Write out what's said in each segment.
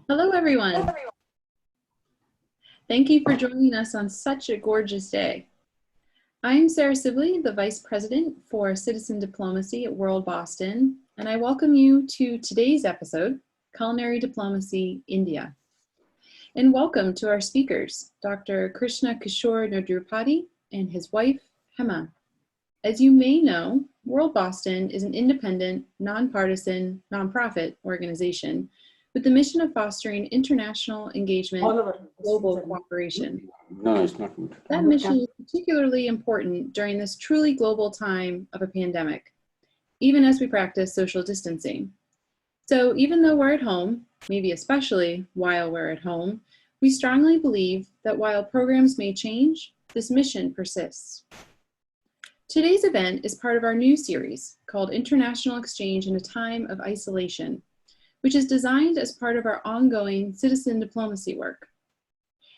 Hello, everyone. Thank you for joining us on such a gorgeous day. I'm Sarah Sibley, the Vice President for Citizen Diplomacy at World Boston, and I welcome you to today's episode, Culinary Diplomacy, India. And welcome to our speakers, Dr. Krishna Kishore Nudurupati and his wife, Hema. As you may know, World Boston is an independent, nonpartisan, nonprofit organization with the mission of fostering international engagement and global cooperation. No, it's not good. That mission is particularly important during this truly global time of a pandemic, even as we practice social distancing. So even though we're at home, maybe especially while we're at home, we strongly believe that while programs may change, this mission persists. Today's event is part of our new series called International Exchange in a Time of Isolation, which is designed as part of our ongoing citizen diplomacy work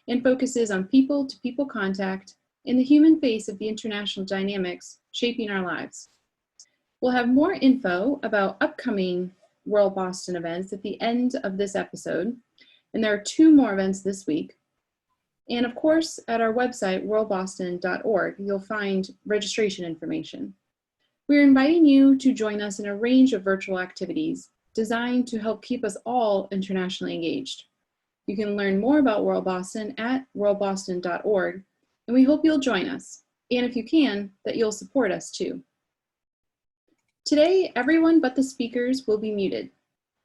and focuses on people-to-people contact and the human face of the international dynamics shaping our lives. We'll have more info about upcoming World Boston events at the end of this episode, and there are 2 more events this week. And of course, at our website, worldboston.org, you'll find registration information. We're inviting you to join us in a range of virtual activities designed to help keep us all internationally engaged. You can learn more about World Boston at worldboston.org, and we hope you'll join us, and if you can, that you'll support us too. Today, everyone but the speakers will be muted.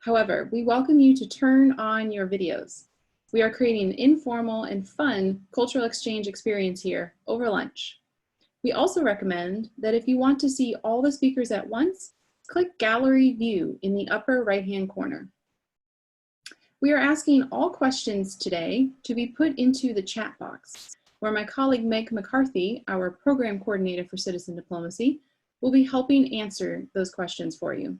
However, we welcome you to turn on your videos. We are creating an informal and fun cultural exchange experience here over lunch. We also recommend that if you want to see all the speakers at once, click Gallery View in the upper right-hand corner. We are asking all questions today to be put into the chat box, where my colleague Meg McCarthy, our program coordinator for Citizen Diplomacy, will be helping answer those questions for you.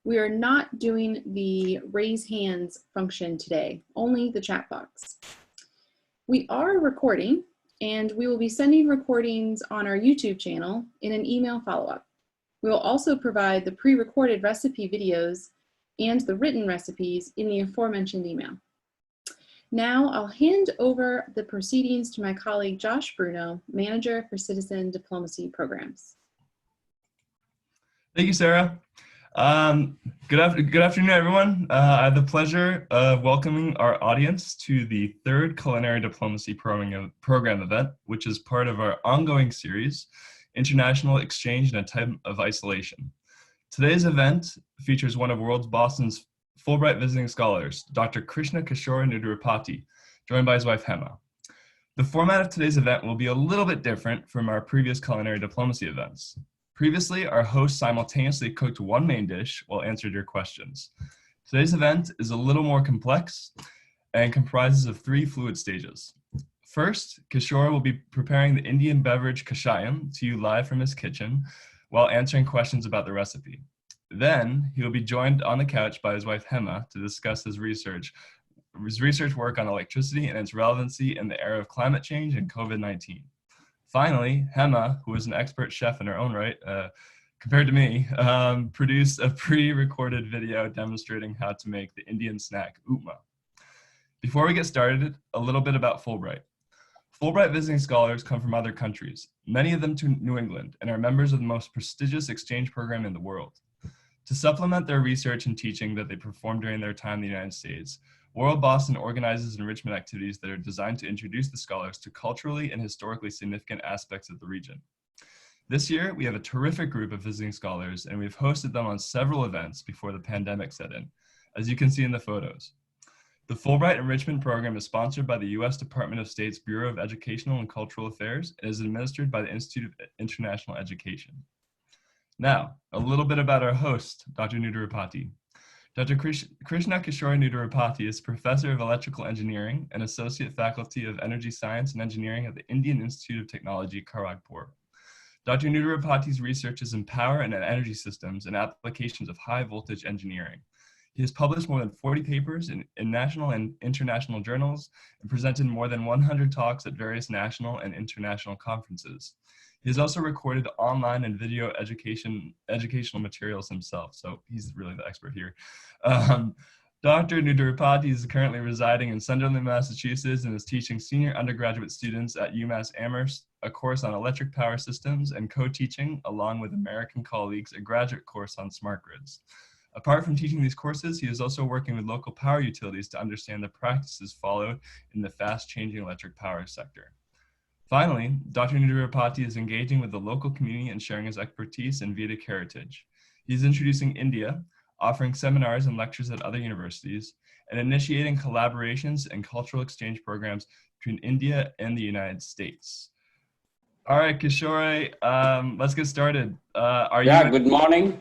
We are not doing the raise hands function today, only the chat box. We are recording, and we will be sending recordings on our YouTube channel in an email follow-up. We will also provide the pre-recorded recipe videos and the written recipes in the aforementioned email. Now I'll hand over the proceedings to my colleague Josh Bruno, Manager for Citizen Diplomacy Programs. Thank you, Sarah. Good afternoon, everyone. I have the pleasure of welcoming our audience to the 3rd Culinary Diplomacy Program event, which is part of our ongoing series, International Exchange in a Time of Isolation. Today's event features one of World Boston's Fulbright Visiting Scholars, Dr. Krishna Kishore Nudurupati, joined by his wife Hema. The format of today's event will be a little bit different from our previous culinary diplomacy events. Previously, our host simultaneously cooked 1 main dish while answered your questions. Today's event is a little more complex and comprises of 3 fluid stages. First, Kishore will be preparing the Indian beverage Kashayam to you live from his kitchen while answering questions about the recipe. Then, he will be joined on the couch by his wife Hema to discuss his research work on electricity and its relevancy in the era of climate change and COVID-19. Finally, Hema, who is an expert chef in her own right, compared to me, produced a pre-recorded video demonstrating how to make the Indian snack Upma. Before we get started, a little bit about Fulbright. Fulbright Visiting Scholars come from other countries, many of them to New England, and are members of the most prestigious exchange program in the world. To supplement their research and teaching that they perform during their time in the United States, World Boston organizes enrichment activities that are designed to introduce the scholars to culturally and historically significant aspects of the region. This year, we have a terrific group of visiting scholars, and we've hosted them on several events before the pandemic set in, as you can see in the photos. The Fulbright Enrichment Program is sponsored by the U.S. Department of State's Bureau of Educational and Cultural Affairs and is administered by the Institute of International Education. Now, a little bit about our host, Dr. Nudurupati. Dr. Krishna Kishore Nudurupati is Professor of Electrical Engineering and Associate Faculty of Energy Science and Engineering at the Indian Institute of Technology, Kharagpur. Dr. Nudurupati's research is in power and energy systems and applications of high voltage engineering. He has published more than 40 papers in national and international journals and presented more than 100 talks at various national and international conferences. He has also recorded online and video educational materials himself, so he's really the expert here. Dr. Nudurupati is currently residing in Sunderland, Massachusetts, and is teaching senior undergraduate students at UMass Amherst a course on electric power systems and co-teaching, along with American colleagues, a graduate course on smart grids. Apart from teaching these courses, he is also working with local power utilities to understand the practices followed in the fast-changing electric power sector. Finally, Dr. Nudurupati is engaging with the local community and sharing his expertise in Vedic heritage. He's introducing India, offering seminars and lectures at other universities, and initiating collaborations and cultural exchange programs between India and the United States. All right, Kishore, let's get started. Good morning.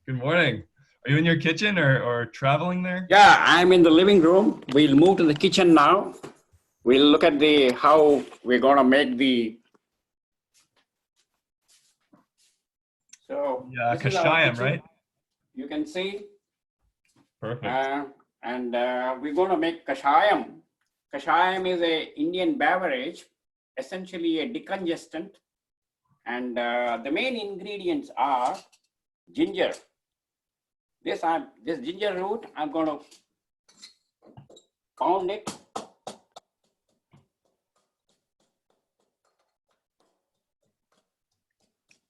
Good morning. Are you in your kitchen or traveling there? Yeah, I'm in the living room. We'll move to the kitchen now. We'll look at how we're going to make the... So, yeah, Kashayam, right? You can see. Perfect. We're going to make Kashayam. Kashayam is an Indian beverage, essentially a decongestant. And the main ingredients are ginger. This ginger root, I'm going to pound it.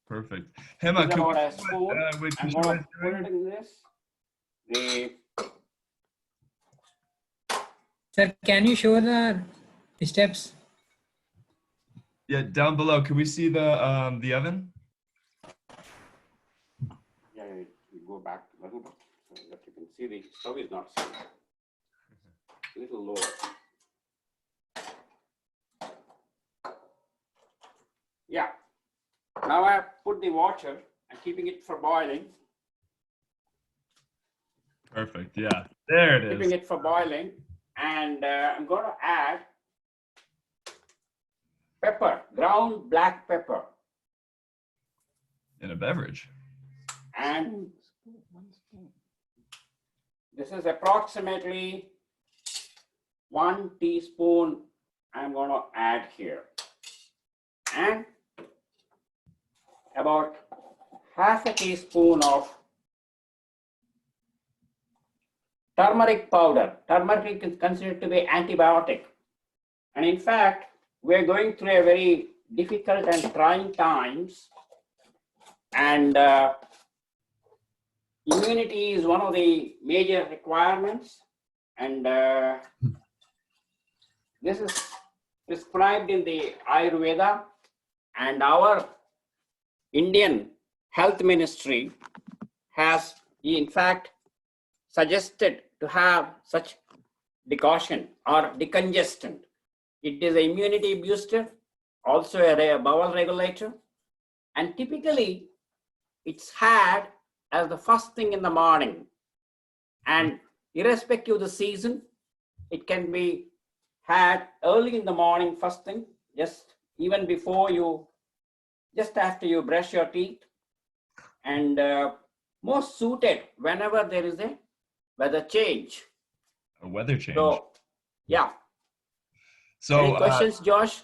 Perfect. Hema, about a spoon. I'm going to put it in this. Sir, can you show the steps? Yeah, down below. Can we see the oven? Yeah, you go back a little bit so that you can see the stove is not set. A little lower. Yeah. Now I put the water and keeping it for boiling. Perfect. Yeah, there it is. Keeping it for boiling, and I'm going to add pepper, ground black pepper. In a beverage. And this is approximately 1 teaspoon I'm going to add here. And about half a teaspoon of turmeric powder. Turmeric is considered to be antibiotic. And in fact, we're going through a very difficult and trying times. And immunity is one of the major requirements. And this is prescribed in the Ayurveda. And our Indian Health Ministry has, in fact, suggested to have such decoction or decongestant. It is an immunity booster, also a bowel regulator, and typically it's had as the first thing in the morning. And irrespective of the season, it can be had early in the morning, first thing, just even before you, just after you brush your teeth, and most suited whenever there is a weather change. A weather change. So, yeah. So, any questions, Josh?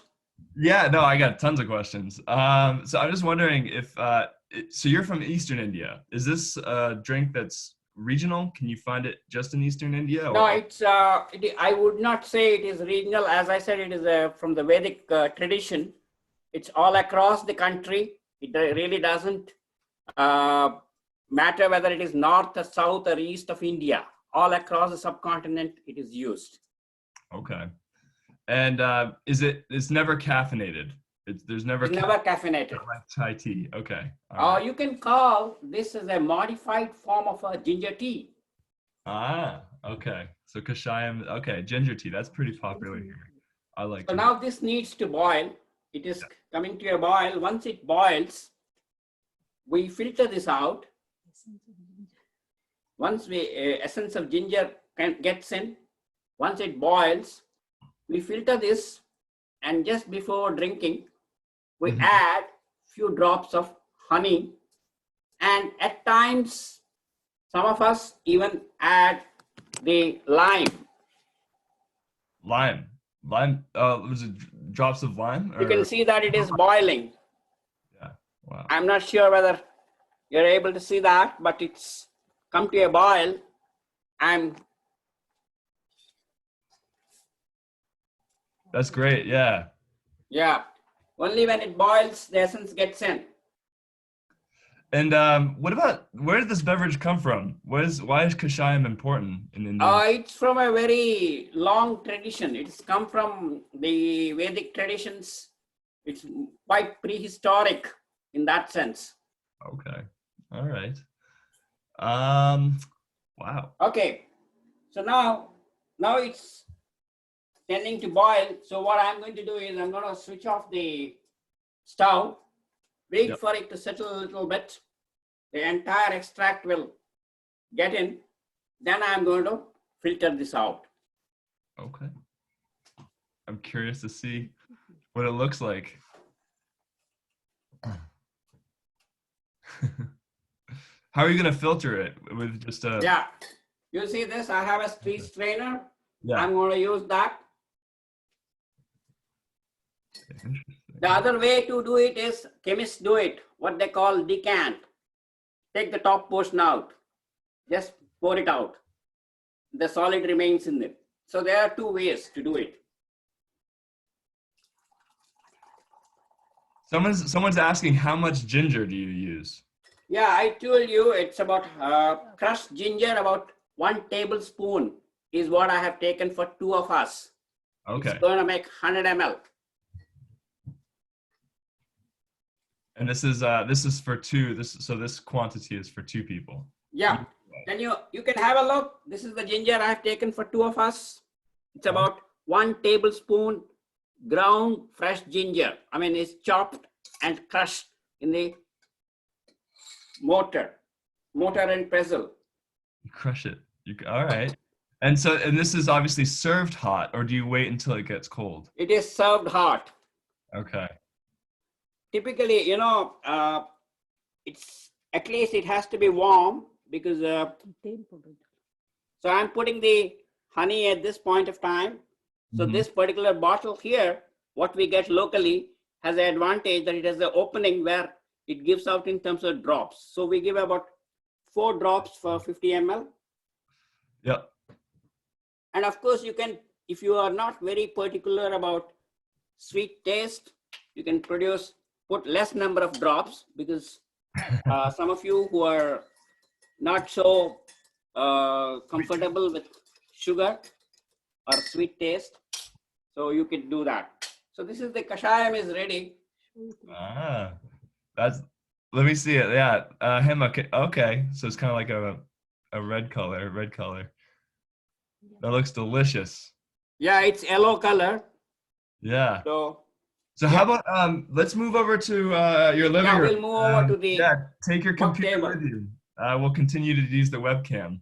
Yeah, no, I got tons of questions. So I'm just wondering if, so you're from Eastern India. Is this a drink that's regional? Can you find it just in Eastern India? Or? No, it's, I would not say it is regional. As I said, it is from the Vedic tradition. It's all across the country. It really doesn't matter whether it is north or south or east of India. All across the subcontinent, it is used. Okay. And it's never caffeinated? It's never caffeinated. Like Thai tea. Okay. You can call this as a modified form of a ginger tea. Ah, okay. So Kashayam, okay, ginger tea. That's pretty popular here. I like. So now this needs to boil. It is coming to a boil. Once it boils, we filter this out. Once essence of ginger gets in, once it boils, we filter this, and just before drinking, we add few drops of honey, and at times, some of us even add the lime. Lime. Was it drops of lime? You can see that it is boiling. Yeah. Wow. I'm not sure whether you're able to see that, but it's come to a boil. I'm That's great. Yeah. yeah. Only when it boils, the essence gets in. And what about, where did this beverage come from? Why is Kashayam important in India? It's from a very long tradition. It's come from the Vedic traditions. It's quite prehistoric in that sense. Okay. All right. Wow. Okay. So now it's tending to boil. So what I'm going to do is I'm going to switch off the stove, wait Yep. for it to settle a little bit. The entire extract will get in. Then I'm going to filter this out. Okay. I'm curious to see what it looks like. How are you going to filter it? With just a... Yeah. You see this? I have a street strainer. Yeah. I'm going to use that. Interesting. The other way to do it is chemists do it, what they call decant. Take the top portion out, just pour it out. The solid remains in it. So there are two ways to do it. Someone's asking, how much ginger do you use? Yeah, I told you it's about crushed ginger, about 1 tablespoon is what I have taken for 2 of us. Okay. It's going to make 100 ml. And this is for 2. So this quantity is for 2 people. Yeah. Then you can have a look. This is the ginger I have taken for 2 of us. It's about 1 tablespoon ground fresh ginger. I mean, it's chopped and crushed in the mortar and pestle. You crush it. All right. And this is obviously served hot, or do you wait until it gets cold? It is served hot. Okay. Typically, it's at least it has to be warm because. So I'm putting the honey at this point of time. So this particular bottle here, what we get locally, has the advantage that it has an opening where it gives out in terms of drops. So we give about 4 drops for 50 ml. Yep. And of course, you can, if you are not very particular about sweet taste, you can put less number of drops because some of you who are not so comfortable with sugar or sweet taste, so you can do that. So this is the kashayam is ready. Ah, let me see it. Yeah. Okay. So it's kind of like a red color. That looks delicious. Yeah, it's yellow color. Yeah. So how about let's move over to your living room. We'll move over to the take your computer table with you. We'll continue to use the webcam.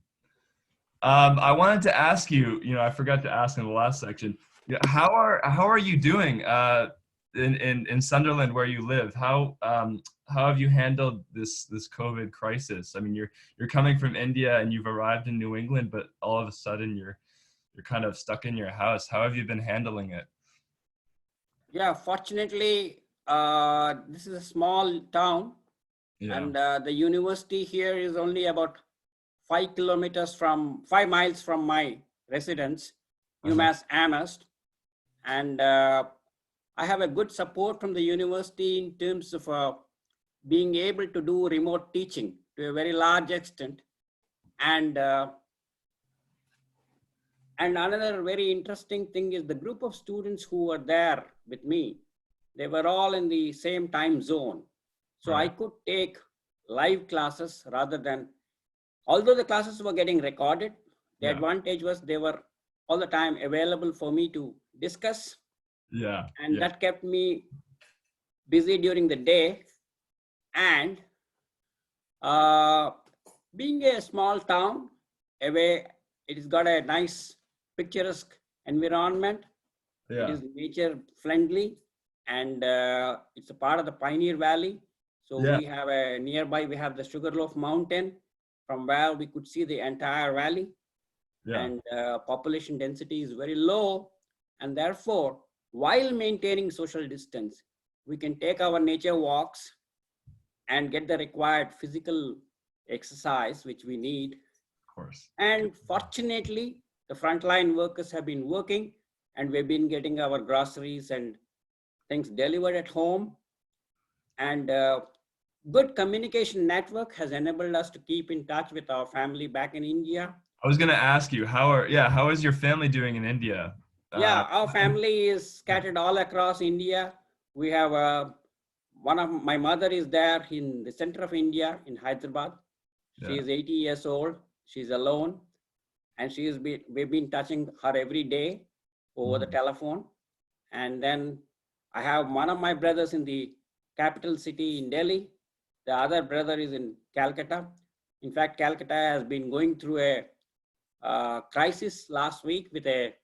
I wanted to ask you, I forgot to ask in the last section, how are you doing in Sunderland where you live? How have you handled this COVID crisis? I mean, you're coming from India and you've arrived in New England, but all of a sudden you're kind of stuck in your house. How have you been handling it? yeah, fortunately, this is a small town. Yeah. And the university here is only about 5 miles from my residence, UMass Amherst. And I have a good support from the university in terms of being able to do remote teaching to a very large extent. And another very interesting thing is the group of students who were there with me, they were all in the same time zone. So I could take live classes rather than, although the classes were getting recorded, the advantage was they were all the time available for me to discuss. Yeah. And that kept me busy during the day. And being a small town, it has got a nice picturesque environment. Yeah. It is nature friendly, and it's a part of the Pioneer Valley. So we have nearby, we have the Sugarloaf Mountain from where we could see the entire valley. Yeah. And population density is very low. And therefore, while maintaining social distance, we can take our nature walks and get the required physical exercise, which we need. course. And fortunately, the frontline workers have been working, and we've been getting our groceries and things delivered at home. And good communication network has enabled us to keep in touch with our family back in India. I was going to ask you, how is your family doing in India? Yeah, our family is scattered all across India. We have my mother is there in the center of India in Hyderabad. She is 80 years old. She's alone, and we've been touching her every day over the telephone. And then I have one of my brothers in the capital city in Delhi. The other brother is in Calcutta. In fact, Calcutta has been going through a crisis last week with a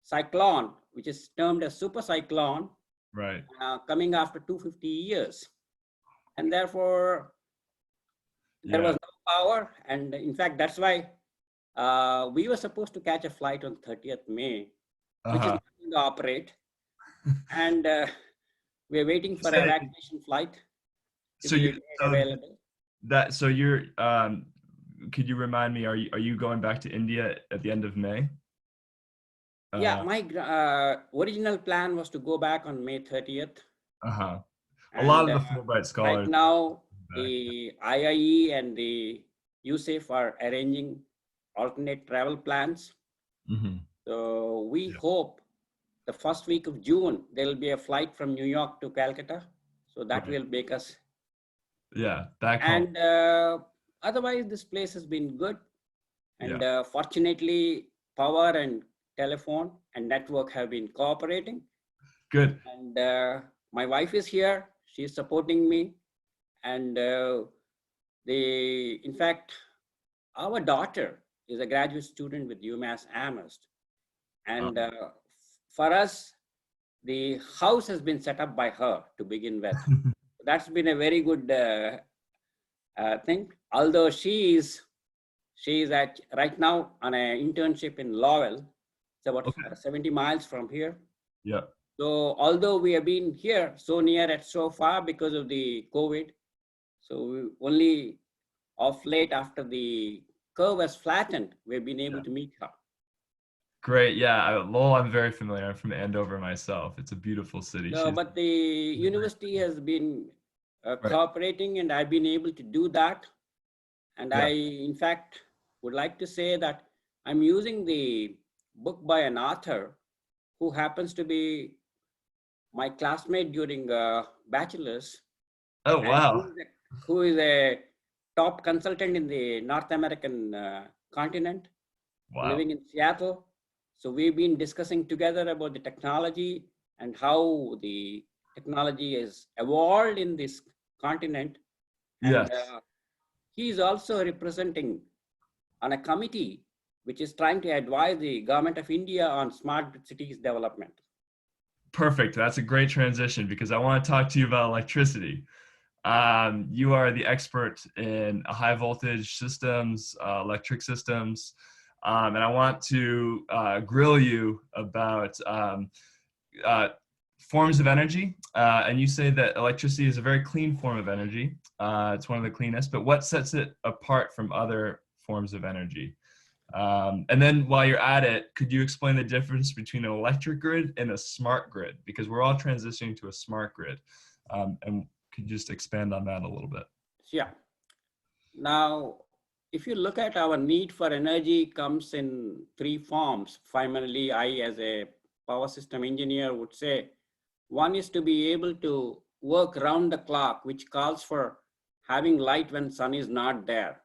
cyclone, which is termed a super cyclone, right, coming after 250 years. And therefore, there was no power. And in fact, that's why we were supposed to catch a flight on 30th May, which is not going to operate. And we're waiting for an evacuation flight to be available. Could you remind me, are you going back to India at the end of May? Yeah, my original plan was to go back on May 30th. A lot of the Fulbright scholars. Right now, the IIE and the USAF are arranging alternate travel plans. So we hope the first week of June, there will be a flight from New York to Calcutta. So that will make us. Back home. And otherwise, this place has been good. And fortunately, power and telephone and network have been cooperating. Good. And my wife is here. She's supporting me. And in fact, our daughter is a graduate student with UMass Amherst. And for us, the house has been set up by her to begin with. That's been a very good thing. Although she is right now on an internship in Lowell. It's about 70 miles from here. Yeah. So although we have been here so near and so far because of the COVID, so we only of late after the curve has flattened, we've been able to meet her. Great. Yeah. Lowell, I'm very familiar. I'm from Andover myself. It's a beautiful city. No, but the university has been cooperating, and I've been able to do that. And I, in fact, would like to say that I'm using the book by an author who happens to be my classmate during bachelor's. Oh, wow. Who is a top consultant in the North American continent, living in Seattle. So we've been discussing together about the technology and how the technology is evolved in this continent. And he is also representing on a committee which is trying to advise the government of India on smart cities development. Perfect. That's a great transition because I want to talk to you about electricity. You are the expert in high voltage systems, electric systems, and I want to grill you about forms of energy. And you say that electricity is a very clean form of energy. It's one of the cleanest, but what sets it apart from other forms of energy? And then while you're at it, could you explain the difference between an electric grid and a smart grid? Because we're all transitioning to a smart grid. And could you just expand on that a little bit? Yeah. Now, if you look at our need for energy comes in three forms. Primarily, I as a power system engineer would say, one is to be able to work round the clock, which calls for having light when sun is not there.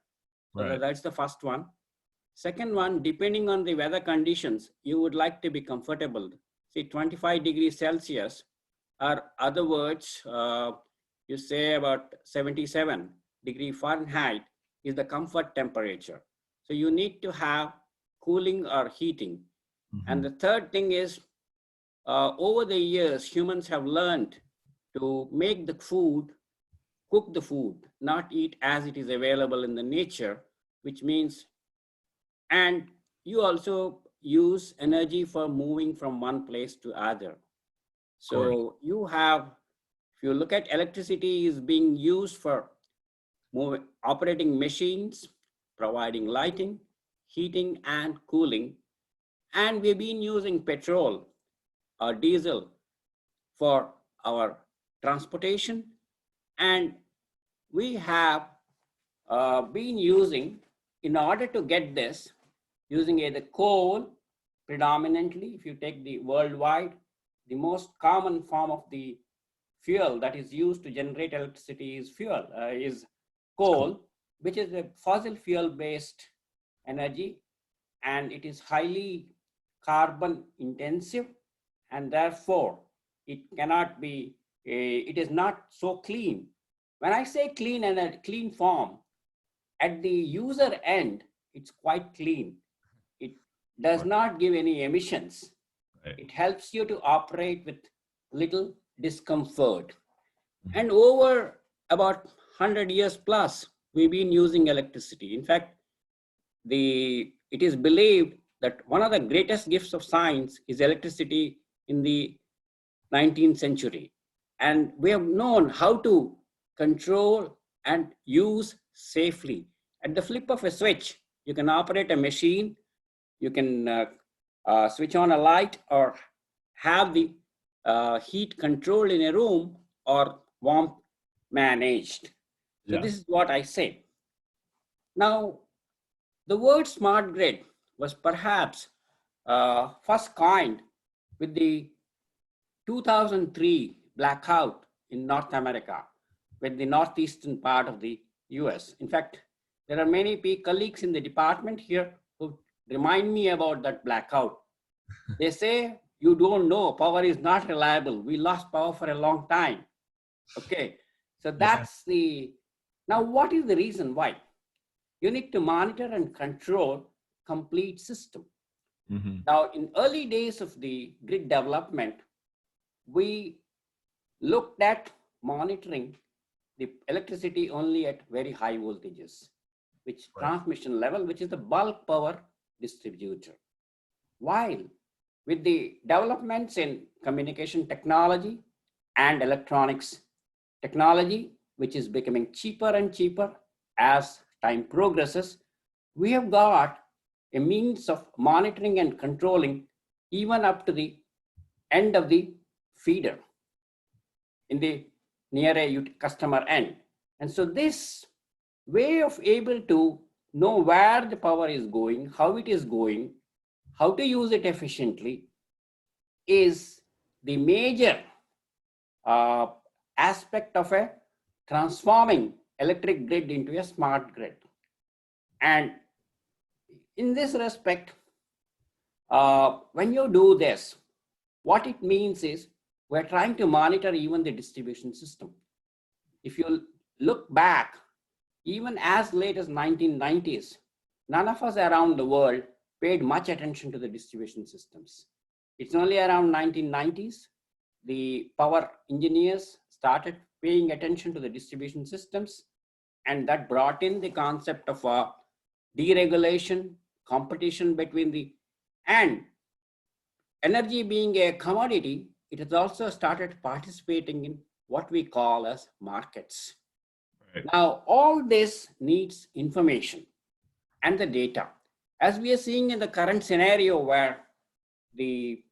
So that's the first one. Second one, depending on the weather conditions, you would like to be comfortable. See, 25 degrees Celsius, or other words, you say about 77 degree Fahrenheit is the comfort temperature. So you need to have cooling or heating. And the third thing is, over the years, humans have learned to make the food, cook the food, not eat as it is available in the nature, which means, and you also use energy for moving from one place to other. So you have, if you look at electricity is being used for operating machines, providing lighting, heating and cooling. And we've been using petrol or diesel for our transportation. And we have been using, in order to get this, using either coal predominantly. If you take the worldwide, the most common form of the fuel that is used to generate electricity is coal, which is a fossil fuel based energy, and it is highly carbon intensive, and therefore it cannot be it is not so clean. When I say clean and a clean form, at the user end, it's quite clean. It does not give any emissions. Right. It helps you to operate with little discomfort. And over about 100 years plus, we've been using electricity. In fact, it is believed that one of the greatest gifts of science is electricity in the 19th century. And we have known how to control and use safely. At the flip of a switch, you can operate a machine, you can switch on a light or have the heat controlled in a room or warmth managed. So this is what I say. Now, the word smart grid was perhaps first coined with the 2003 blackout in North America, with the northeastern part of the US. In fact, there are many colleagues in the department here who remind me about that blackout. They say, you don't know, power is not reliable. We lost power for a long time. Okay, so that's now what is the reason why? You need to monitor and control complete system. Now, in early days of the grid development, we looked at monitoring the electricity only at very high voltages, which transmission level, which is the bulk power distributor. While with the developments in communication technology and electronics technology, which is becoming cheaper and cheaper as time progresses, we have got a means of monitoring and controlling even up to the end of the feeder in the near a customer end. And so this way of able to know where the power is going, how it is going, how to use it efficiently is the major aspect of a transforming electric grid into a smart grid. And in this respect, when you do this, what it means is we're trying to monitor even the distribution system. If you look back, even as late as 1990s, none of us around the world paid much attention to the distribution systems. It's only around 1990s, the power engineers started paying attention to the distribution systems, and that brought in the concept of deregulation, competition between and energy being a commodity, it has also started participating in what we call as markets. Right. Now, all this needs information and the data. As we are seeing in the current scenario where the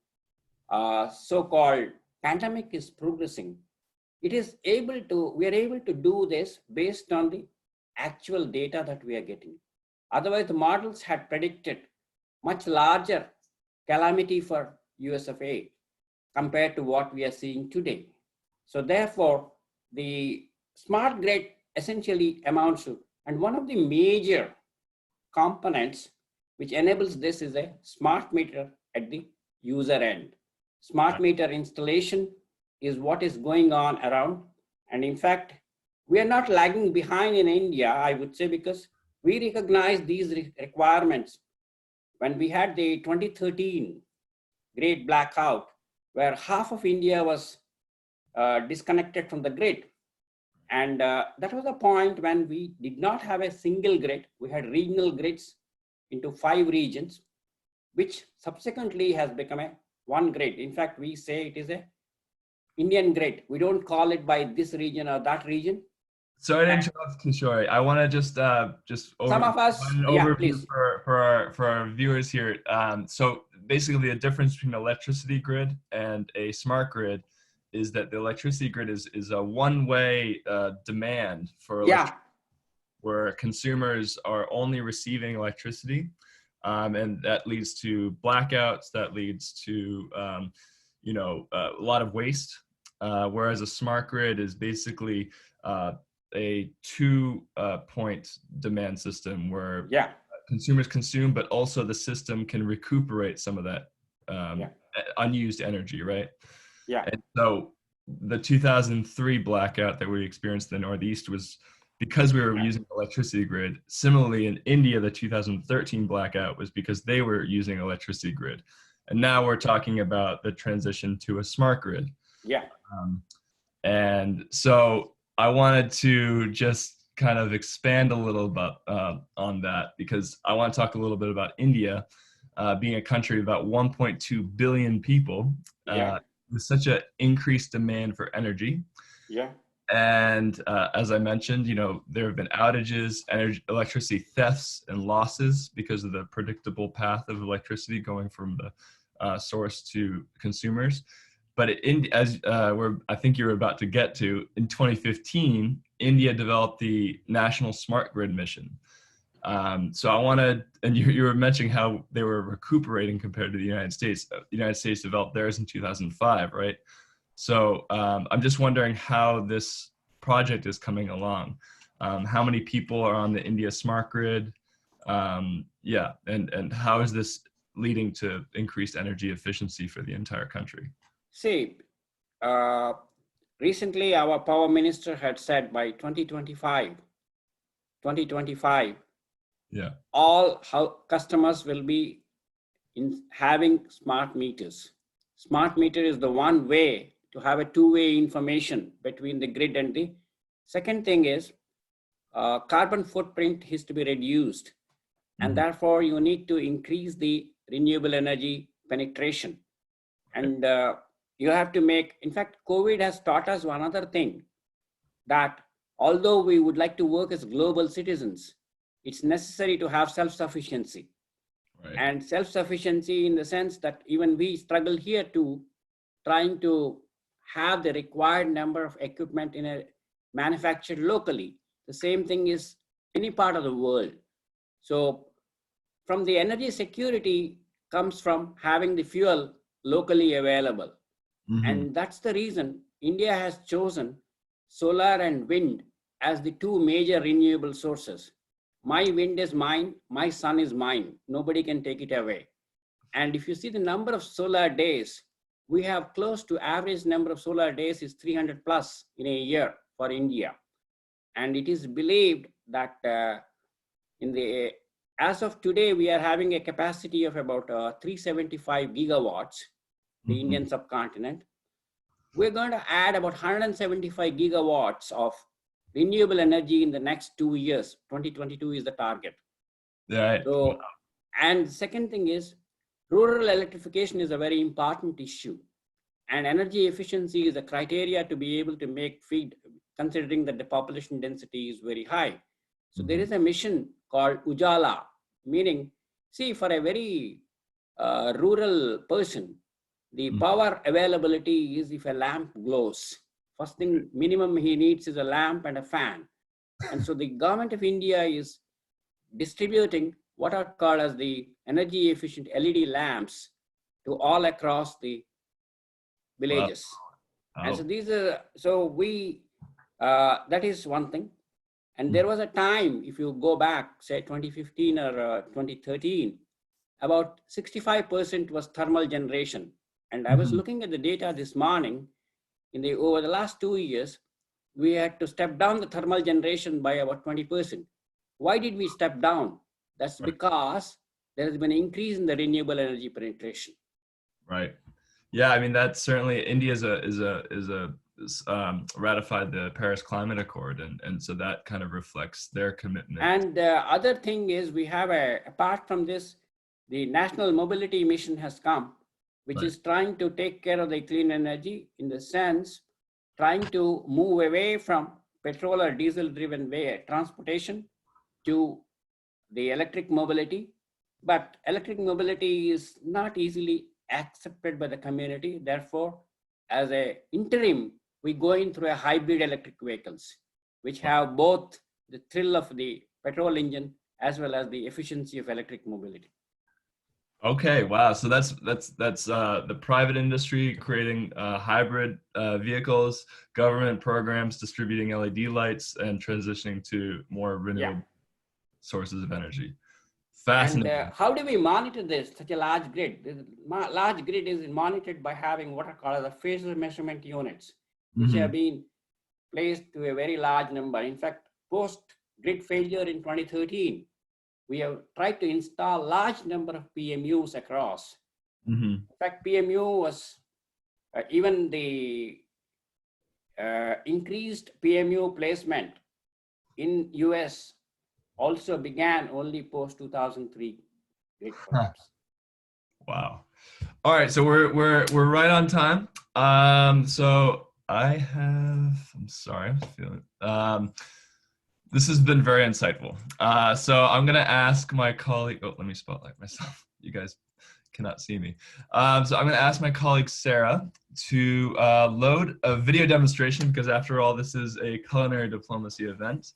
so-called pandemic is progressing, we are able to do this based on the actual data that we are getting. Otherwise, the models had predicted much larger calamity for US of A compared to what we are seeing today. So therefore, the smart grid essentially amounts to, and one of the major components which enables this is a smart meter at the user end. Smart meter installation is what is going on around. And in fact, we are not lagging behind in India, I would say, because we recognize these requirements when we had the 2013 great blackout, where half of India was disconnected from the grid. And that was a point when we did not have a single grid. We had regional grids into 5 regions, which subsequently has become a one grid. In fact, we say it is a Indian grid. We don't call it by this region or that region. Sorry to interrupt, Kishore. I want to just Some of us, provide an yeah, overview please. for our viewers here. So basically, the difference between an electricity grid and a smart grid is that the electricity grid is a one-way demand for electricity, where consumers are only receiving electricity, and that leads to blackouts. That leads to a lot of waste. Whereas a smart grid is basically a two-point demand system where consumers consume, but also the system can recuperate some of that unused energy, right? Yeah. And so the 2003 blackout that we experienced in the Northeast was because we were using electricity grid. Similarly, in India, the 2013 blackout was because they were using electricity grid. And now we're talking about the transition to a smart grid. Yeah. And so I wanted to just kind of expand a little bit on that, because I want to talk a little bit about India being a country of about 1.2 billion people with such an increased demand for energy. Yeah. And as I mentioned, there have been outages, electricity thefts and losses because of the predictable path of electricity going from the source to consumers. But I think you're about to get to, in 2015, India developed the National Smart Grid Mission. So I wanted, and you were mentioning how they were recuperating compared to the United States. The United States developed theirs in 2005, right? So I'm just wondering how this project is coming along. How many people are on the India Smart Grid? And how is this leading to increased energy efficiency for the entire country? See, recently our power minister had said by 2025, all customers will be having smart meters. Smart meter is the one way to have a two-way information between the grid and the second thing is carbon footprint is to be reduced. And therefore you need to increase the renewable energy penetration. And you have to make, in fact, COVID has taught us one other thing, that although we would like to work as global citizens, it's necessary to have self-sufficiency. Right. And self-sufficiency in the sense that even we struggle here to trying to have the required number of equipment manufactured locally. The same thing is any part of the world. So from the energy security comes from having the fuel locally available. And that's the reason India has chosen solar and wind as the two major renewable sources. My wind is mine, my sun is mine. Nobody can take it away. And if you see the number of solar days, we have close to average number of solar days is 300 plus in a year for India. And it is believed that as of today, we are having a capacity of about 375 gigawatts, the Indian subcontinent. We're going to add about 175 gigawatts of renewable energy in the next 2 years. 2022 is the target. Right. So, and the second thing is rural electrification is a very important issue. And energy efficiency is a criteria to be able to make feed, considering that the population density is very high. So there is a mission called Ujala, meaning, see, for a very rural person, the power availability is if a lamp glows. First thing minimum he needs is a lamp and a fan. And so the government of India is distributing what are called as the energy efficient LED lamps to all across the villages. Wow. And so these are, so we, that is one thing. And there was a time, if you go back, say 2015 or 2013, about 65% was thermal generation. And I was looking at the data this morning. Over the last 2 years, we had to step down the thermal generation by about 20%. Why did we step down? That's because there has been an increase in the renewable energy penetration. Right. Yeah, I mean, that's certainly, India ratified the Paris Climate Accord, and so that kind of reflects their commitment. And the other thing is, we have apart from this, the National Mobility Mission has come, which is trying to take care of the clean energy in the sense, trying to move away from petrol or diesel driven way transportation to the electric mobility. But electric mobility is not easily accepted by the community. Therefore, as a interim, we go in through a hybrid electric vehicles, which have both the thrill of the petrol engine as well as the efficiency of electric mobility. Okay, wow. So that's the private industry creating hybrid vehicles, government programs distributing LED lights, and transitioning to more renewable sources of energy. Fascinating. And how do we monitor this, such a large grid? This large grid is monitored by having what are called the phase measurement units, which have been placed to a very large number. In fact, post grid failure in 2013, we have tried to install large number of PMUs across. In fact, PMU was even the increased PMU placement in US also began only post 2003 grid collapse. Wow. All right, so we're right on time. So I'm sorry, I'm feeling. This has been very insightful. So I'm gonna ask my colleague. Oh, let me spotlight myself. You guys cannot see me. So I'm gonna ask my colleague Sarah to load a video demonstration, because after all, this is a culinary diplomacy event.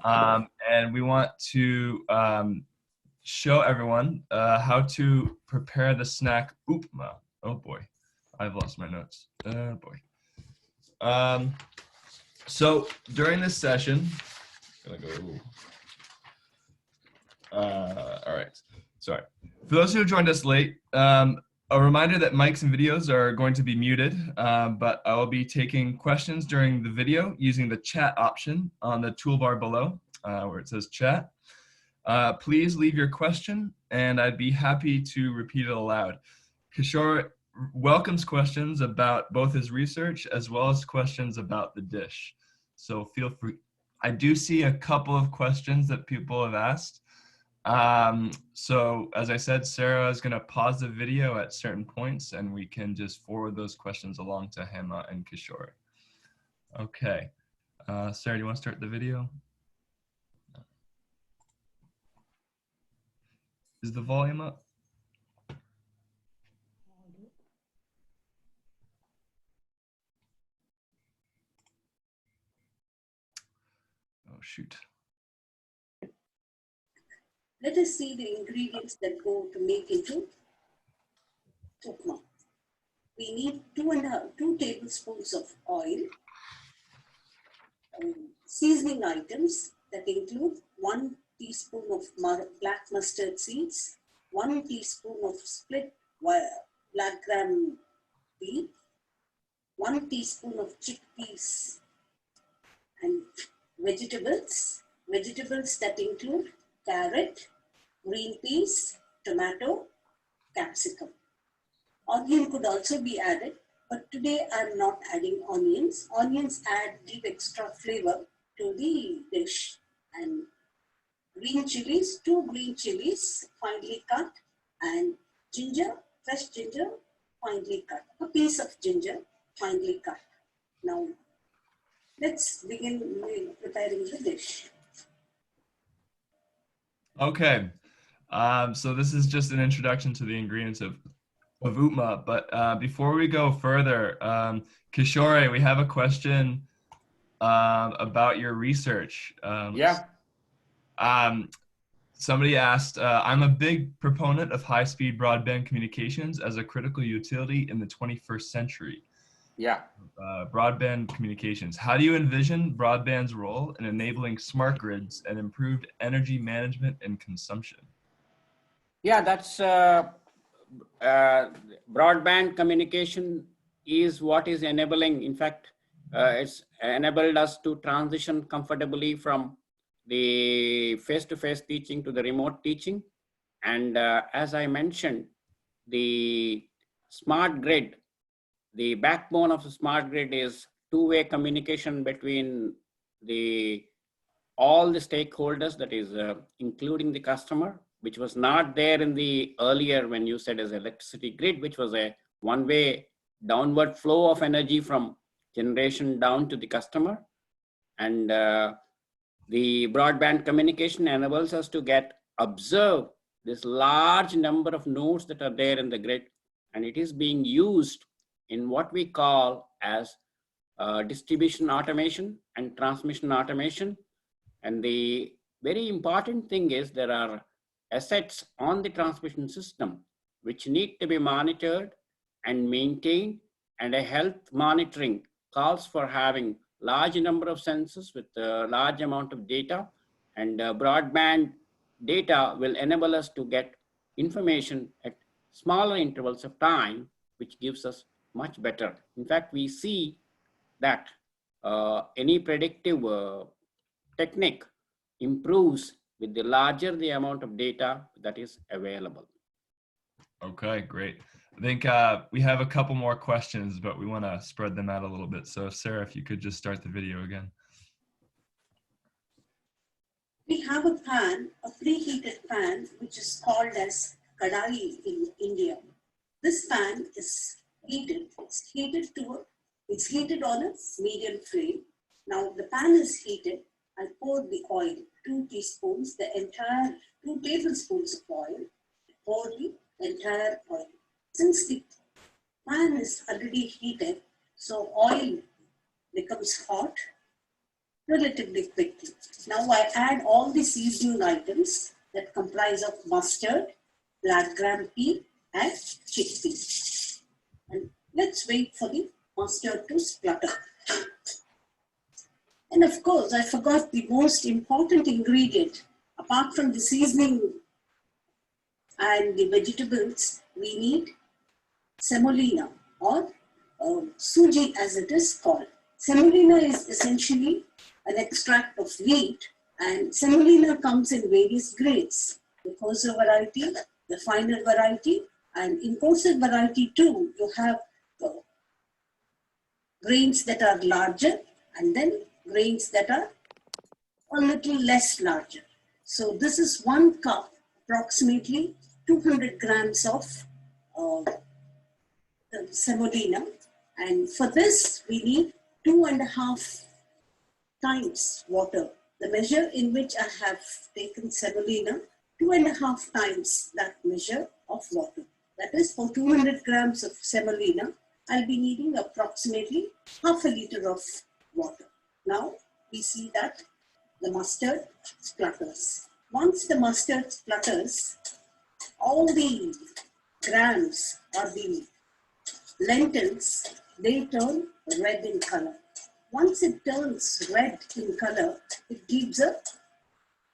And we want to show everyone how to prepare the snack upma. Oh boy, I've lost my notes. Oh boy. So during this session, all right, sorry. For those who joined us late, a reminder that mics and videos are going to be muted, but I will be taking questions during the video using the chat option on the toolbar below, where it says chat. Please leave your question, and I'd be happy to repeat it aloud. Kishore welcomes questions about both his research as well as questions about the dish. So feel free. I do see a couple of questions that people have asked. So as I said, Sarah is going to pause the video at certain points, and we can just forward those questions along to Hema and Kishore. Okay. Sarah, do you want to start the video? Is the volume up? Oh, shoot. Let us see the ingredients that go to make into upma. We need 2 tablespoons of oil, seasoning items that include 1 teaspoon of black mustard seeds, 1 teaspoon of split black gram pea, 1 teaspoon of chickpeas, and vegetables that include carrot, green peas, tomato, capsicum. Onion could also be added, but today I'm not adding onions. Onions give extra flavor to the dish. And green chilies, 2 green chilies, finely cut, and ginger, fresh ginger, finely cut. A piece of ginger, finely cut. Now, let's begin preparing the dish. Okay, so this is just an introduction to the ingredients of upma, but before we go further, Kishore, we have a question about your research. Somebody asked, I'm a big proponent of high-speed broadband communications as a critical utility in the 21st century. Broadband communications. How do you envision broadband's role in enabling smart grids and improved energy management and consumption? Yeah, that's broadband communication is what is enabling. In fact, it's enabled us to transition comfortably from the face-to-face teaching to the remote teaching. And as I mentioned, the smart grid, the backbone of the smart grid is two-way communication between all the stakeholders, that is including the customer, which was not there in the earlier when you said as electricity grid, which was a one-way downward flow of energy from generation down to the customer. And the broadband communication enables us to observe this large number of nodes that are there in the grid, and it is being used in what we call as distribution automation and transmission automation. And the very important thing is there are assets on the transmission system which need to be monitored and maintained, and a health monitoring calls for having large number of sensors with a large amount of data, and broadband data will enable us to get information at smaller intervals of time, which gives us much better. In fact, we see that any predictive technique improves with the larger the amount of data that is available. Okay, great. I think we have a couple more questions, but we want to spread them out a little bit. So Sarah, if you could just start the video again. We have a pan, a preheated pan, which is called as kadai in India. This pan is heated. It's heated on a medium flame. Now the pan is heated. I pour the oil, 2 teaspoons, 2 tablespoons of oil. Pour the entire oil. Since the pan is already heated, so oil becomes hot relatively quickly. Now I add all the seasoning items that comprise of mustard, black gram pea, and chickpea. And let's wait for the mustard to splutter. And of course, I forgot the most important ingredient. Apart from the seasoning and the vegetables, we need semolina, or suji as it is called. Semolina is essentially an extract of wheat, and semolina comes in various grades. The coarser variety, the finer variety, and in coarser variety too, you have grains that are larger, and then grains that are a little less larger. So this is 1 cup, approximately 200 grams of semolina, and for this we need 2.5 times water. The measure in which I have taken semolina, 2.5 times that measure of water. That is, for 200 grams of semolina, I'll be needing approximately half a liter of water. Now we see that the mustard splutters. Once the mustard splutters, all the grams or the lentils, they turn red in color. Once it turns red in color, it gives a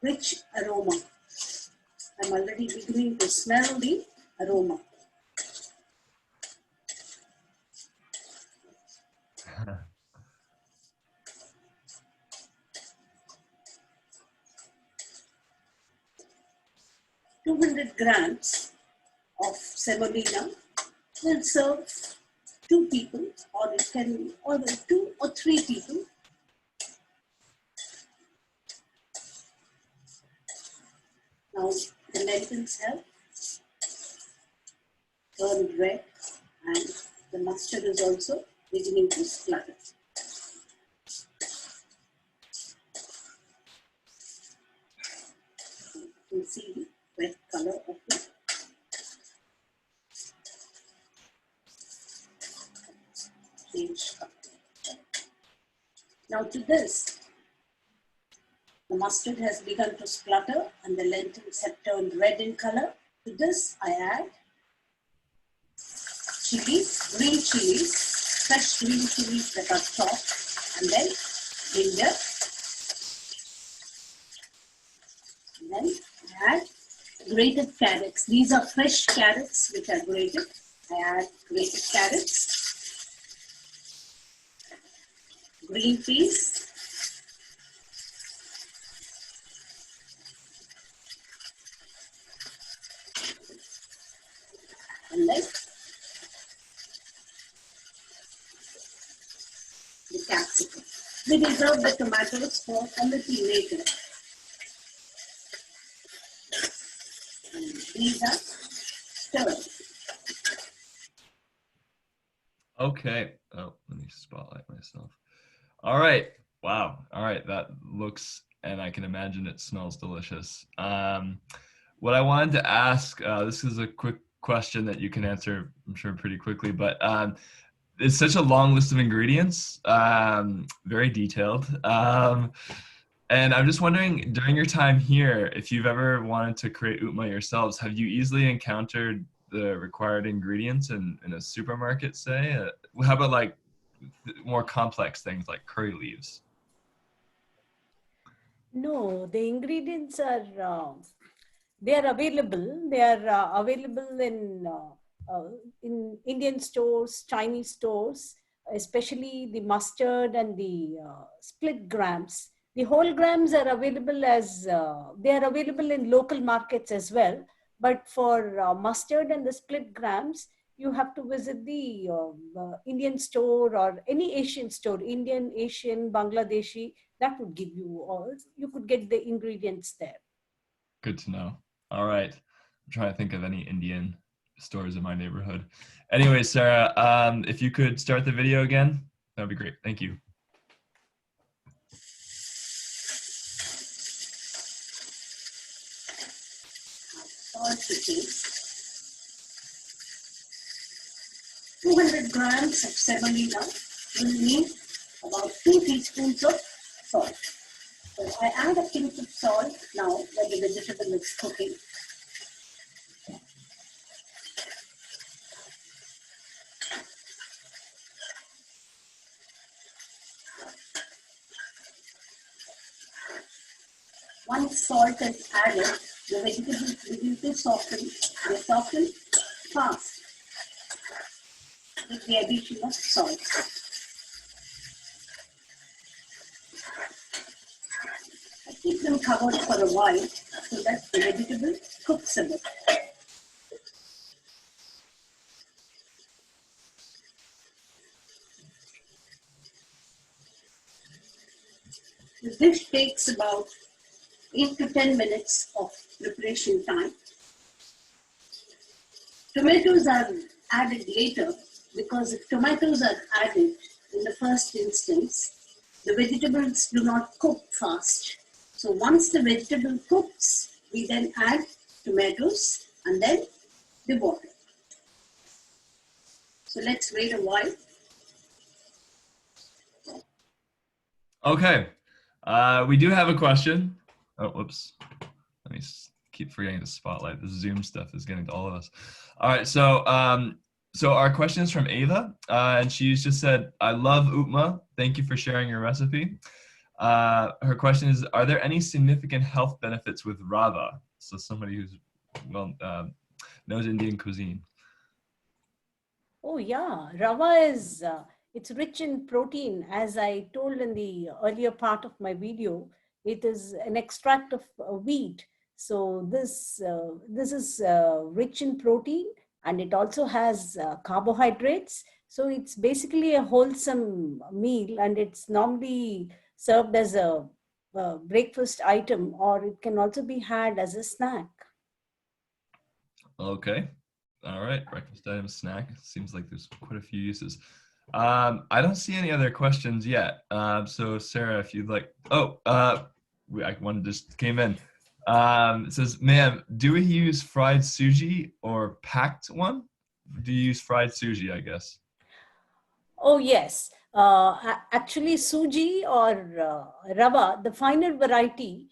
rich aroma. I'm already beginning to smell the aroma. $200 grams of semolina will serve 2 people, or it can order 2 or 3 people. Now the lentils have turned red, and the mustard is also beginning to splutter. You can see the red color of it. Now to this, the mustard has begun to splutter and the lentils have turned red in color. To this I add chilies, green chilies, fresh green chilies that are chopped, and then ginger. And then I add grated carrots. These are fresh carrots which are grated. I add grated carrots. Green peas, and then the capsicum. We reserve the tomatoes for a little later. And these are stirred. Okay. Oh, let me spotlight myself. All right. Wow. All right. That looks, and I can imagine it smells delicious. What I wanted to ask, this is a quick question that you can answer, I'm sure, pretty quickly, but it's such a long list of ingredients, very detailed. And I'm just wondering, during your time here, if you've ever wanted to create Upma yourselves, have you easily encountered the required ingredients in a supermarket, say? How about like more complex things like curry leaves? No, the ingredients are they are available. They are available in Indian stores, Chinese stores, especially the mustard and the split grams. The whole grams are available as they are available in local markets as well. But for mustard and the split grams, you have to visit the Indian store or any Asian store, Indian, Asian, Bangladeshi. That would give you all. You could get the ingredients there. Good to know. All right. I'm trying to think of any Indian stores in my neighborhood. Anyway, Sarah, if you could start the video again, that would be great. Thank you. Salt to taste. 200 grams of semolina will need about 2 teaspoons of salt. So I add a pinch of salt now that the vegetable is cooking. Once salt is added, the vegetables begin to soften. They soften fast with the addition of salt. I keep them covered for a while so that the vegetable cooks a bit. The dish takes about 8 to 10 minutes of preparation time. Tomatoes are added later because if tomatoes are added in the first instance, the vegetables do not cook fast. So once the vegetable cooks, we then add tomatoes and then the water. So let's wait a while. Okay. We do have a question. Oh, whoops. Let me keep forgetting to spotlight. This Zoom stuff is getting to all of us. All right. So our question is from Ava, and she's just said, I love Upma. Thank you for sharing your recipe. Her question is, are there any significant health benefits with rava? So somebody who's, well, knows Indian cuisine. Oh yeah, rava is, it's rich in protein. As I told in the earlier part of my video, it is an extract of wheat. So this is rich in protein, and it also has carbohydrates. So it's basically a wholesome meal, and it's normally served as a breakfast item, or it can also be had as a snack. Okay. All right. Breakfast item, snack. Seems like there's quite a few uses. I don't see any other questions yet. So Sarah, if you'd like, one just came in. It says, ma'am, do we use fried suji or packed one? Do you use fried suji, I guess? Oh, yes. Actually, suji or rava, the finer variety,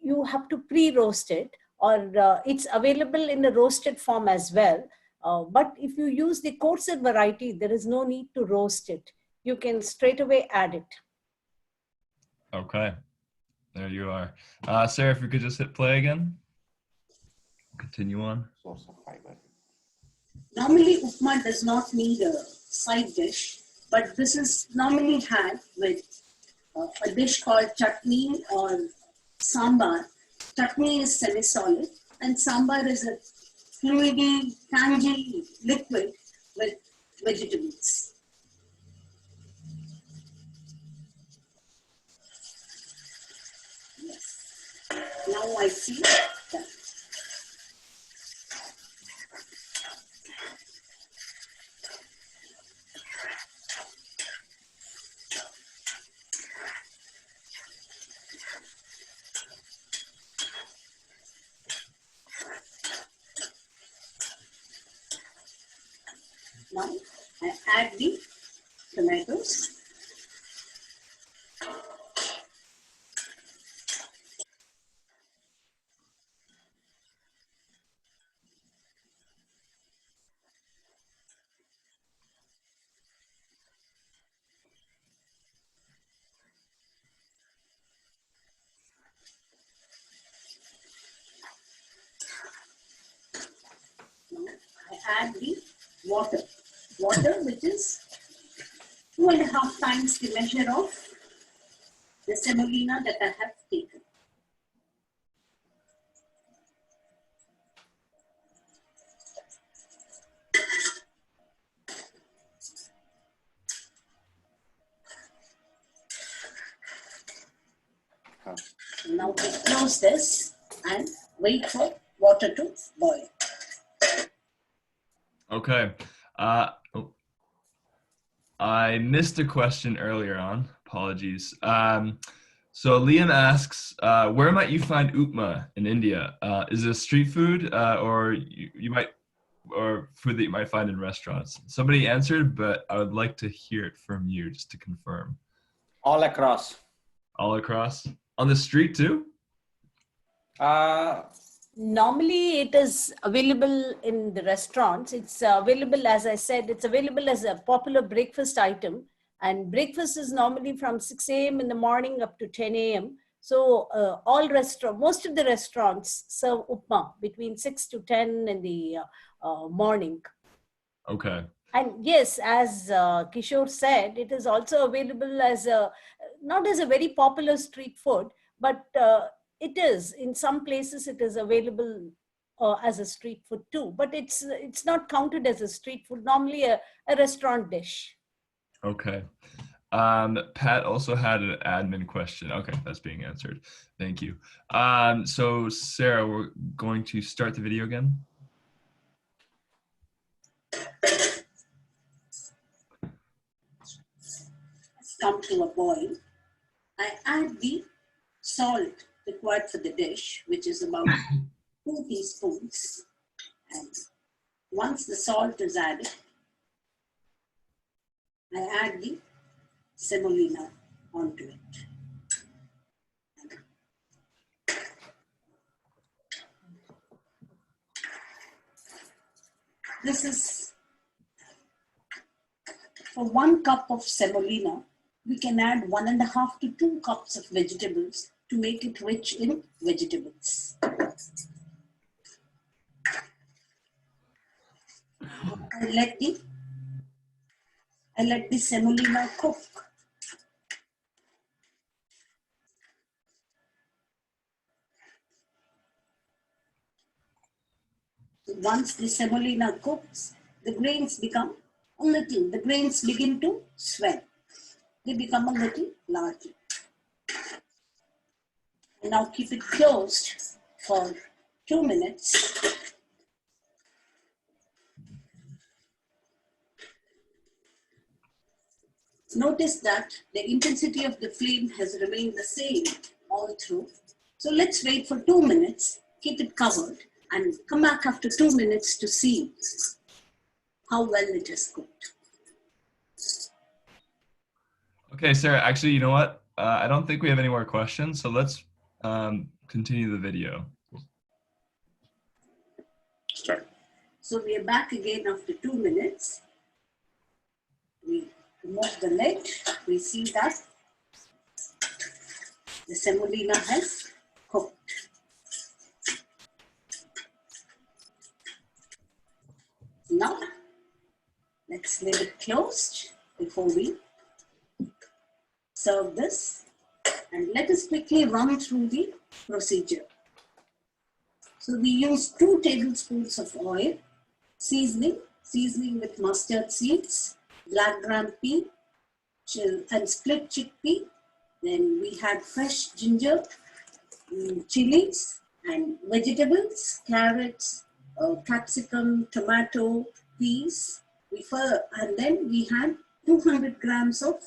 you have to pre-roast it, or it's available in a roasted form as well. But if you use the coarser variety, there is no need to roast it. You can straight away add it. Okay. There you are. Sarah, if you could just hit play again. Continue on. Source of fiber. Normally, upma does not need a side dish, but this is normally had with a dish called chutney or sambar. Chutney is semi-solid, and sambar is a fluidy, tangy liquid with vegetables. Yes. Now I see that. Now I add the tomatoes. I add the water, which is 2.5 times the measure of the semolina that I have taken. Now we close this and wait for water to boil. Okay. I missed a question earlier on. Apologies. So Liam asks, where might you find upma in India? Is it a street food or you might, or food that you might find in restaurants? Somebody answered, but I would like to hear it from you just to confirm. All across. All across? On the street too? Normally it is available in the restaurants. It's available, as I said, it's available as a popular breakfast item. And breakfast is normally from 6 a.m. in the morning up to 10 a.m. So most of the restaurants serve upma between 6 to 10 in the morning. Okay. And yes, as Kishore said, it is also available as not as a very popular street food, but it is, in some places it is available as a street food too, but it's not counted as a street food, normally a restaurant dish. Okay. Pat also had an admin question. Okay, that's being answered. Thank you. So Sarah, we're going to start the video again. Come to a boil. I add the salt required for the dish, which is about 2 teaspoons. And once the salt is added, I add the semolina onto it. This is for 1 cup of semolina. We can add 1.5 to 2 cups of vegetables to make it rich in vegetables. I let the semolina cook. Once the semolina cooks, the grains begin to swell. They become a little larger. And now keep it closed for 2 minutes. Notice that the intensity of the flame has remained the same all through. So let's wait for 2 minutes, keep it covered, and come back after 2 minutes to see how well it is cooked. Okay, Sarah, actually, you know what? I don't think we have any more questions, so let's continue the video. Start. So we are back again after 2 minutes. We remove the lid. We see that the semolina has cooked. Now, let's leave it closed before we serve this. And let us quickly run through the procedure. So we use 2 tablespoons of oil, seasoning with mustard seeds, black gram pea, and split chickpea. Then we had fresh ginger, chilies, and vegetables, carrots, capsicum, tomato, peas. And then we had 200 grams of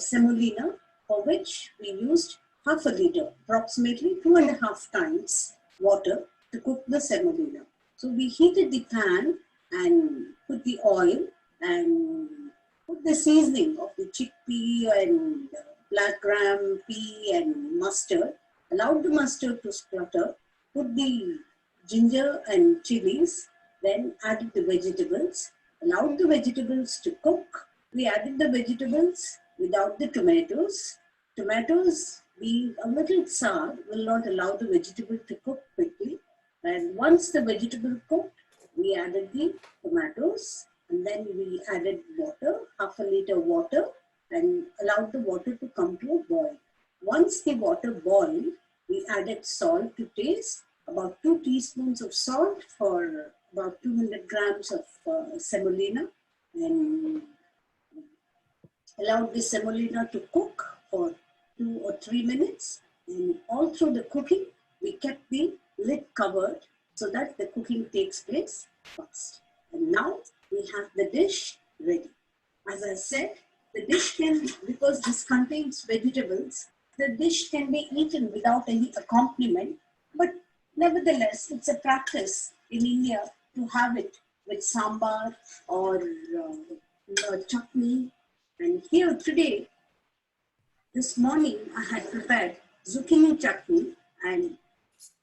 semolina, for which we used half a liter, approximately 2.5 times water to cook the semolina. So we heated the pan and put the oil and put the seasoning of the chickpea and black gram, pea and mustard. Allowed the mustard to splutter. Put the ginger and chilies. Then added the vegetables. Allowed the vegetables to cook. We added the vegetables without the tomatoes. Tomatoes, being a little sour, will not allow the vegetable to cook quickly. And once the vegetable cooked, we added the tomatoes, and then we added water, half a liter water, and allowed the water to come to a boil. Once the water boiled, we added salt to taste, about 2 teaspoons of salt for about 200 grams of semolina, and allowed the semolina to cook for 2 or 3 minutes. And all through the cooking, we kept the lid covered so that the cooking takes place fast. And now we have the dish ready. As I said, the dish can, because this contains vegetables, the dish can be eaten without any accompaniment, but nevertheless, it's a practice in India to have it with sambar or chutney. And here today, this morning, I had prepared zucchini chutney, and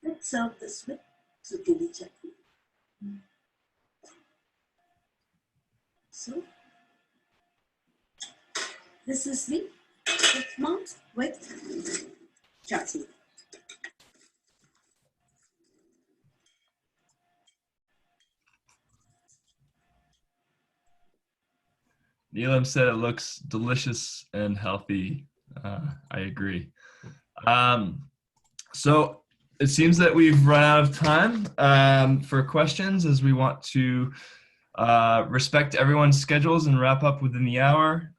let's serve this with zucchini chutney. So, this is the upma with chutney. Neelam said it looks delicious and healthy. I agree. So it seems that we've run out of time for questions, as we want to respect everyone's schedules and wrap up within the hour.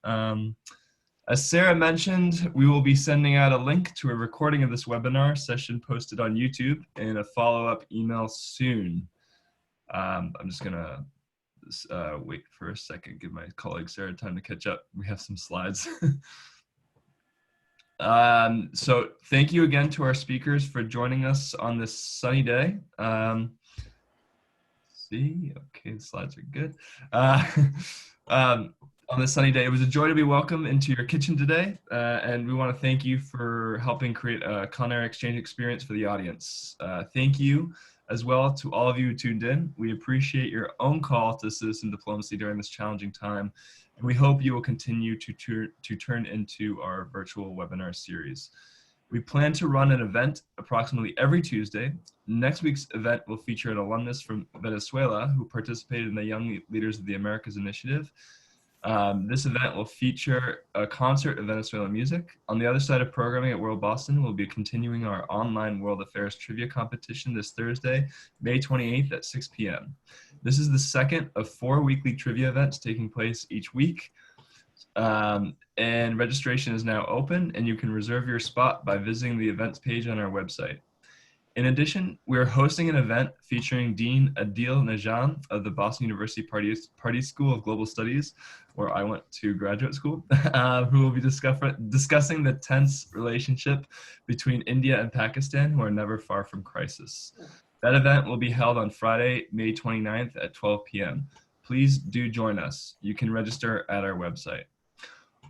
As Sarah mentioned, we will be sending out a link to a recording of this webinar session posted on YouTube and a follow-up email soon. I'm just gonna wait for a second, give my colleague Sarah time to catch up. We have some slides. So thank you again to our speakers for joining us on this sunny day. See, okay, the slides are good. On this sunny day, it was a joy to be welcome into your kitchen today, and we want to thank you for helping create a culinary exchange experience for the audience. Thank you as well to all of you who tuned in. We appreciate your own call to citizen diplomacy during this challenging time, and we hope you will continue to turn into our virtual webinar series. We plan to run an event approximately every Tuesday. Next week's event will feature an alumnus from Venezuela who participated in the Young Leaders of the Americas initiative. This event will feature a concert of Venezuelan music. On the other side of programming at World Boston, we'll be continuing our online World Affairs Trivia competition this Thursday, May 28th at 6 p.m. This is the second of 4 weekly trivia events taking place each week. And registration is now open, and you can reserve your spot by visiting the events page on our website. In addition, we are hosting an event featuring Dean Adil Najam of the Boston University Party School of Global Studies, where I went to graduate school, who will be discussing the tense relationship between India and Pakistan, who are never far from crisis. That event will be held on Friday, May 29th at 12 p.m. Please do join us. You can register at our website.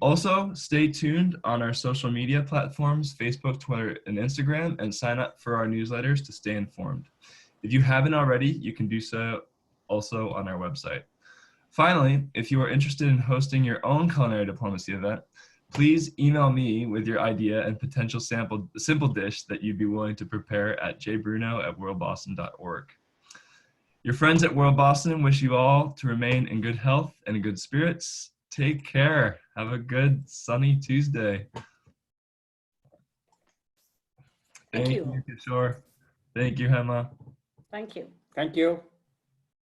Also, stay tuned on our social media platforms, Facebook, Twitter, and Instagram, and sign up for our newsletters to stay informed. If you haven't already, you can do so also on our website. Finally, if you are interested in hosting your own culinary diplomacy event, please email me with your idea and potential simple dish that you'd be willing to prepare at jbruno@worldboston.org. Your friends at World Boston wish you all to remain in good health and in good spirits. Take care. Have a good sunny Tuesday. Thank you. Kishore. Thank you, Hema. Thank you. Thank you.